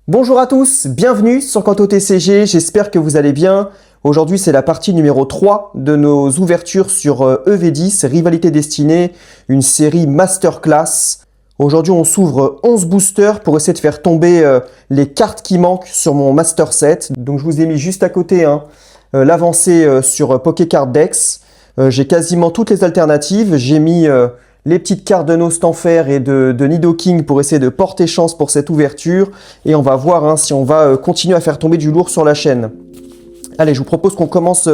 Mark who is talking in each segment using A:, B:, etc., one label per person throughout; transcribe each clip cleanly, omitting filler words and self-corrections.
A: Bonjour à tous, bienvenue sur Kanto TCG, j'espère que vous allez bien. Aujourd'hui c'est la partie numéro 3 de nos ouvertures sur EV10, Rivalité Destinée, une série masterclass. Aujourd'hui on s'ouvre 11 boosters pour essayer de faire tomber les cartes qui manquent sur mon master set. Donc je vous ai mis juste à côté l'avancée sur Pokécard Dex. J'ai quasiment toutes les alternatives, j'ai mis les petites cartes de Nostanfer et de Nidoking pour essayer de porter chance pour cette ouverture. Et on va voir si on va continuer à faire tomber du lourd sur la chaîne. Allez, je vous propose qu'on commence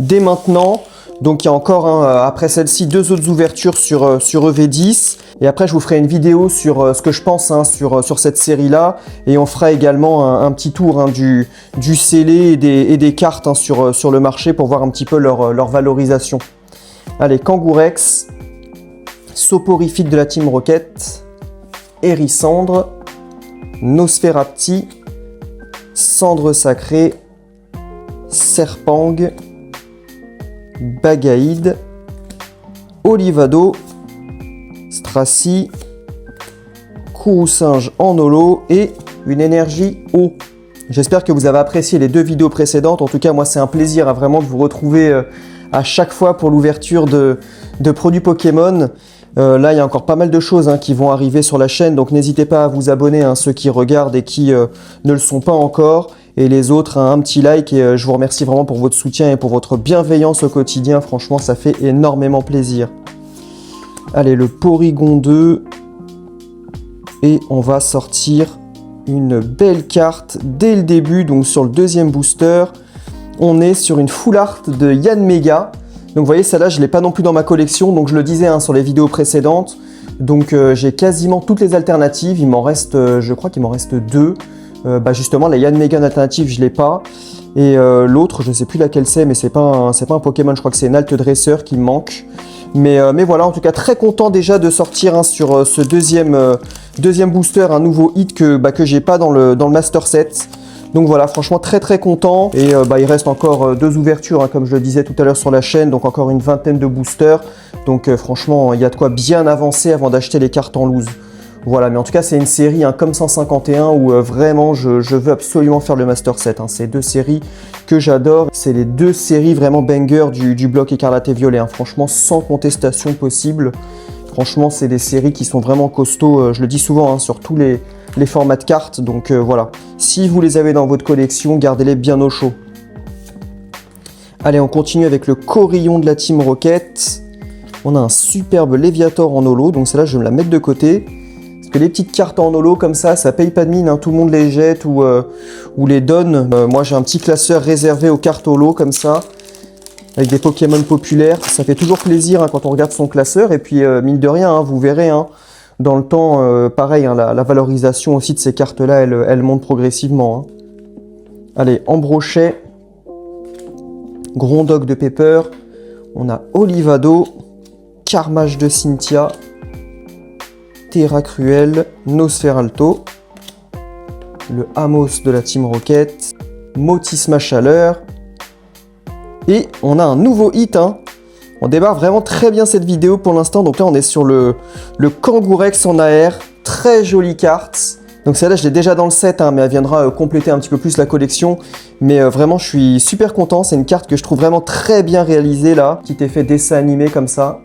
A: dès maintenant. Donc il y a encore, après celle-ci, deux autres ouvertures sur EV10. Et après, je vous ferai une vidéo sur ce que je pense sur cette série-là. Et on fera également un petit tour du scellé et des cartes sur le marché pour voir un petit peu leur valorisation. Allez, Kangourex. Soporifique de la Team Rocket, Hérissandre, Nosferapti, Cendre Sacrée, Serpang, Bagaïd, Olivado, Stracy, Kourou-Singe en holo et une énergie eau. J'espère que vous avez apprécié les deux vidéos précédentes. En tout cas, moi, c'est un plaisir vraiment de vous retrouver à chaque fois pour l'ouverture de produits Pokémon. Là, il y a encore pas mal de choses qui vont arriver sur la chaîne, donc n'hésitez pas à vous abonner, ceux qui regardent et qui ne le sont pas encore. Et les autres, un petit like, et je vous remercie vraiment pour votre soutien et pour votre bienveillance au quotidien. Franchement, ça fait énormément plaisir. Allez, le Porygon 2. Et on va sortir une belle carte dès le début, donc sur le deuxième booster. On est sur une full art de Yanmega. Donc vous voyez, celle-là, je ne l'ai pas non plus dans ma collection, donc je le disais sur les vidéos précédentes. Donc j'ai quasiment toutes les alternatives, il m'en reste, je crois qu'il m'en reste deux. Justement, la Yanmega alternative, je ne l'ai pas. Et l'autre, je ne sais plus laquelle c'est, mais c'est pas un Pokémon, je crois que c'est une Alt Dresseur qui me manque. Mais voilà, en tout cas, très content déjà de sortir sur ce deuxième booster, un nouveau hit que j'ai pas dans le Master Set. Donc voilà, franchement très content. Et il reste encore deux ouvertures, comme je le disais tout à l'heure sur la chaîne, donc encore une vingtaine de boosters. Donc franchement, il y a de quoi bien avancer avant d'acheter les cartes en loose. Voilà, mais en tout cas, c'est une série comme 151 où vraiment je veux absolument faire le Master Set. C'est deux séries que j'adore. C'est les deux séries vraiment banger du bloc écarlate et violet. Franchement, sans contestation possible. Franchement, c'est des séries qui sont vraiment costauds. Je le dis souvent sur tous les formats de cartes. Donc voilà, si vous les avez dans votre collection, gardez-les bien au chaud. Allez, on continue avec le Corillon de la Team Rocket. On a un superbe Léviator en holo. Donc celle-là, je vais me la mettre de côté. Parce que les petites cartes en holo comme ça paye pas de mine. Tout le monde les jette ou les donne. Moi, j'ai un petit classeur réservé aux cartes holo comme ça. Avec des Pokémon populaires, ça fait toujours plaisir quand on regarde son classeur. Et puis, mine de rien, vous verrez, dans le temps, pareil, la valorisation aussi de ces cartes-là, elle monte progressivement. Allez, Ambrochet, Grondock de Pepper, on a Olivado, Carmage de Cynthia, Terra Cruel, Nosferalto, le Amos de la Team Rocket, Motisma Chaleur, et on a un nouveau hit. On démarre vraiment très bien cette vidéo pour l'instant. Donc là, on est sur le Kangourex en AR. Très jolie carte. Donc celle-là, je l'ai déjà dans le set, mais elle viendra compléter un petit peu plus la collection. Mais vraiment, je suis super content. C'est une carte que je trouve vraiment très bien réalisée là. Petit effet dessin animé comme ça.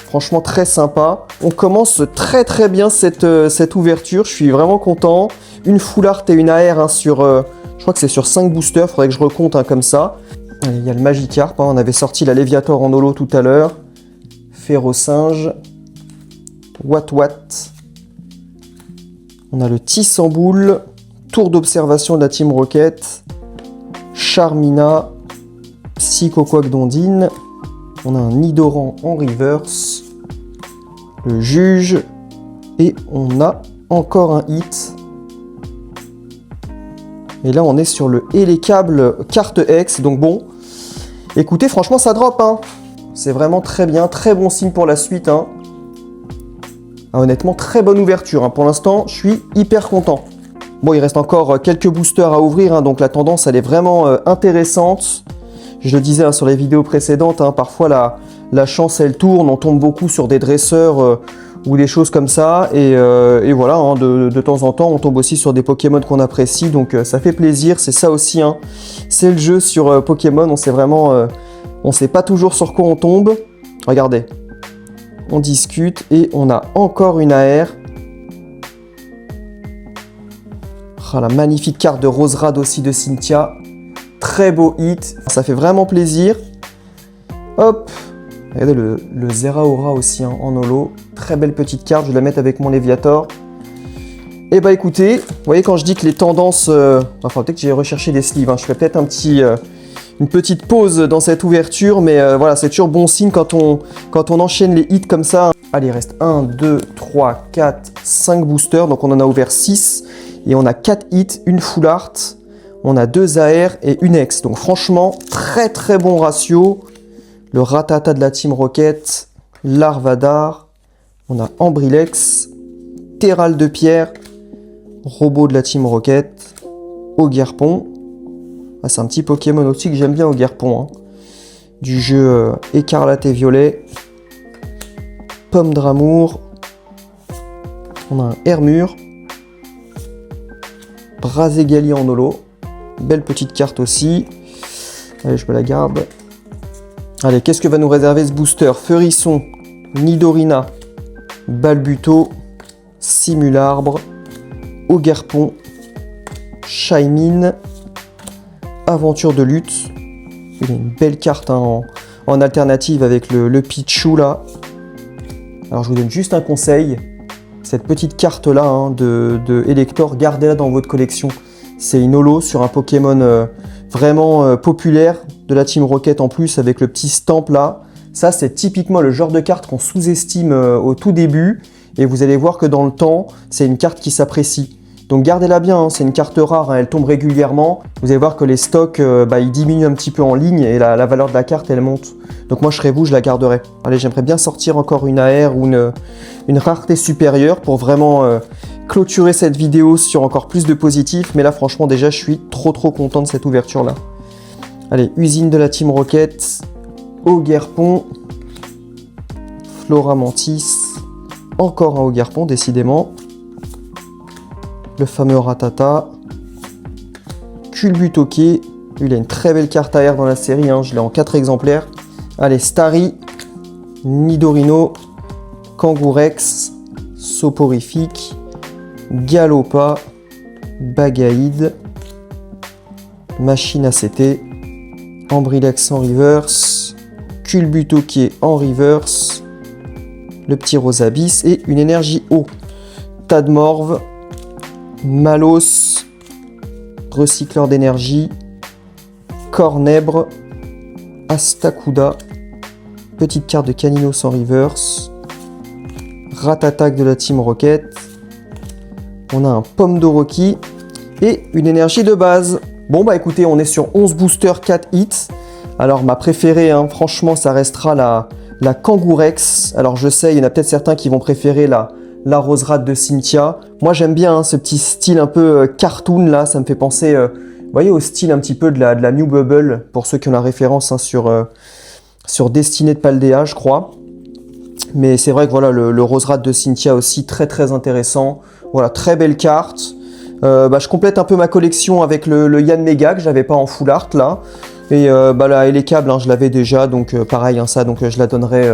A: Franchement, très sympa. On commence très bien cette ouverture. Je suis vraiment content. Une full art et une AR sur... je crois que c'est sur 5 boosters. Faudrait que je recompte comme ça. Il y a le Magikarp, on avait sorti la Léviator en holo tout à l'heure, Férocinge, Wat, on a le Tissamboule, Tour d'observation de la Team Rocket, Charmina, Psychoquack-Dondine, on a un Nidoran en reverse, le Juge, et on a encore un hit. Et là, on est sur le Hélicable carte X. Donc bon, écoutez, franchement, ça drop. C'est vraiment très bien. Très bon signe pour la suite. Honnêtement, très bonne ouverture. Pour l'instant, je suis hyper content. Bon, il reste encore quelques boosters à ouvrir. Donc la tendance, elle est vraiment intéressante. Je le disais sur les vidéos précédentes, parfois la chance, elle tourne. On tombe beaucoup sur des dresseurs ou des choses comme ça. Et voilà, hein, de temps en temps, on tombe aussi sur des Pokémon qu'on apprécie, donc ça fait plaisir. C'est ça aussi, hein. C'est le jeu sur Pokémon, on sait vraiment, on sait pas toujours sur quoi on tombe. Regardez, on discute et on a encore une AR. Oh, la magnifique carte de Roserade aussi de Cynthia. Très beau hit, ça fait vraiment plaisir. Hop, regardez le Zeraora aussi, hein, en holo. Très belle petite carte, je vais la mettre avec mon Léviator. Et bah écoutez, vous voyez quand je dis que les tendances... Enfin peut-être que j'ai recherché des sleeves, hein. Je ferai peut-être une petite pause dans cette ouverture, mais voilà, c'est toujours bon signe quand on enchaîne les hits comme ça. Allez, il reste 1, 2, 3, 4, 5 boosters, donc on en a ouvert 6. Et on a 4 hits, une full art, on a 2 AR et une X. Donc franchement, très très bon ratio. Le Rattata de la Team Rocket, Larvadar, on a Ambrilex, Terral de Pierre, Robot de la Team Rocket, Ogerpon. Ah, c'est un petit Pokémon aussi que j'aime bien, Ogerpon, hein. Du jeu Écarlate et Violet. Pomme d'Amour. On a un Hermure. Brazegali en holo. Belle petite carte aussi. Allez, je me la garde. Allez, qu'est-ce que va nous réserver ce booster? Feurisson, Nidorina, Balbuto, Simularbre, Ogerpon, Shaymin, Aventure de lutte. Il y a une belle carte, hein, en alternative avec le Pichu là. Alors je vous donne juste un conseil. Cette petite carte là, hein, de Elector, gardez-la dans votre collection. C'est une holo sur un Pokémon vraiment populaire de la Team Rocket en plus, avec le petit stamp là. Ça, c'est typiquement le genre de carte qu'on sous-estime au tout début. Et vous allez voir que dans le temps, c'est une carte qui s'apprécie. Donc gardez-la bien, hein, c'est une carte rare, hein, elle tombe régulièrement. Vous allez voir que les stocks, ils diminuent un petit peu en ligne et la valeur de la carte, elle monte. Donc moi, je serais vous, je la garderai. Allez, j'aimerais bien sortir encore une AR ou une rareté supérieure pour vraiment clôturer cette vidéo sur encore plus de positifs. Mais là, franchement, déjà, je suis trop content de cette ouverture-là. Allez, usine de la Team Rocket, Ogerpon, Flora Mantis, encore un Ogerpon, décidément. Le fameux Rattata, Culbutoke, il a une très belle carte AR dans la série, hein, je l'ai en 4 exemplaires. Allez, Starry, Nidorino, Kangourex, Soporifique, Galopa, Bagaïde, Machine ACT, Ambrilex en reverse, Culbutoke en reverse, le petit Rosabis et une énergie eau. Tadmorve, Malos, recycleur d'énergie, Cornèbre, Astacuda, petite carte de Caninos en reverse, Ratatak de la Team Rocket, on a un Pomme d'Oroki et une énergie de base. Bon bah écoutez, on est sur 11 boosters, 4 hits. Alors ma préférée, hein, franchement, ça restera la Kangourex. Alors je sais, il y en a peut-être certains qui vont préférer la Roserade de Cynthia. Moi j'aime bien, hein, ce petit style un peu cartoon là, ça me fait penser vous voyez, au style un petit peu de la New Bubble, pour ceux qui ont la référence, hein, sur Destinée de Paldea, je crois. Mais c'est vrai que voilà, le Roserade de Cynthia aussi très intéressant. Voilà, très belle carte. Je complète un peu ma collection avec le Yanmega que j'avais pas en full art là. Et là, elle est câble, hein, je l'avais déjà, donc pareil, hein, ça, donc je la donnerai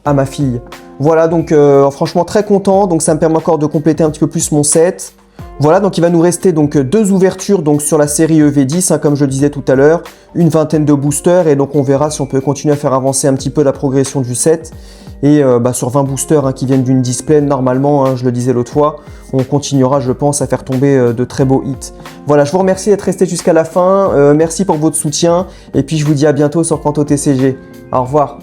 A: à ma fille. Voilà, donc franchement très content, donc ça me permet encore de compléter un petit peu plus mon set. Voilà, donc il va nous rester donc 2 ouvertures donc sur la série EV10, hein, comme je le disais tout à l'heure, une vingtaine de boosters, et donc on verra si on peut continuer à faire avancer un petit peu la progression du set. Et sur 20 boosters, hein, qui viennent d'une display, normalement, hein, je le disais l'autre fois, on continuera, je pense, à faire tomber de très beaux hits. Voilà, je vous remercie d'être resté jusqu'à la fin, merci pour votre soutien, et puis je vous dis à bientôt sur Kanto TCG. Au revoir.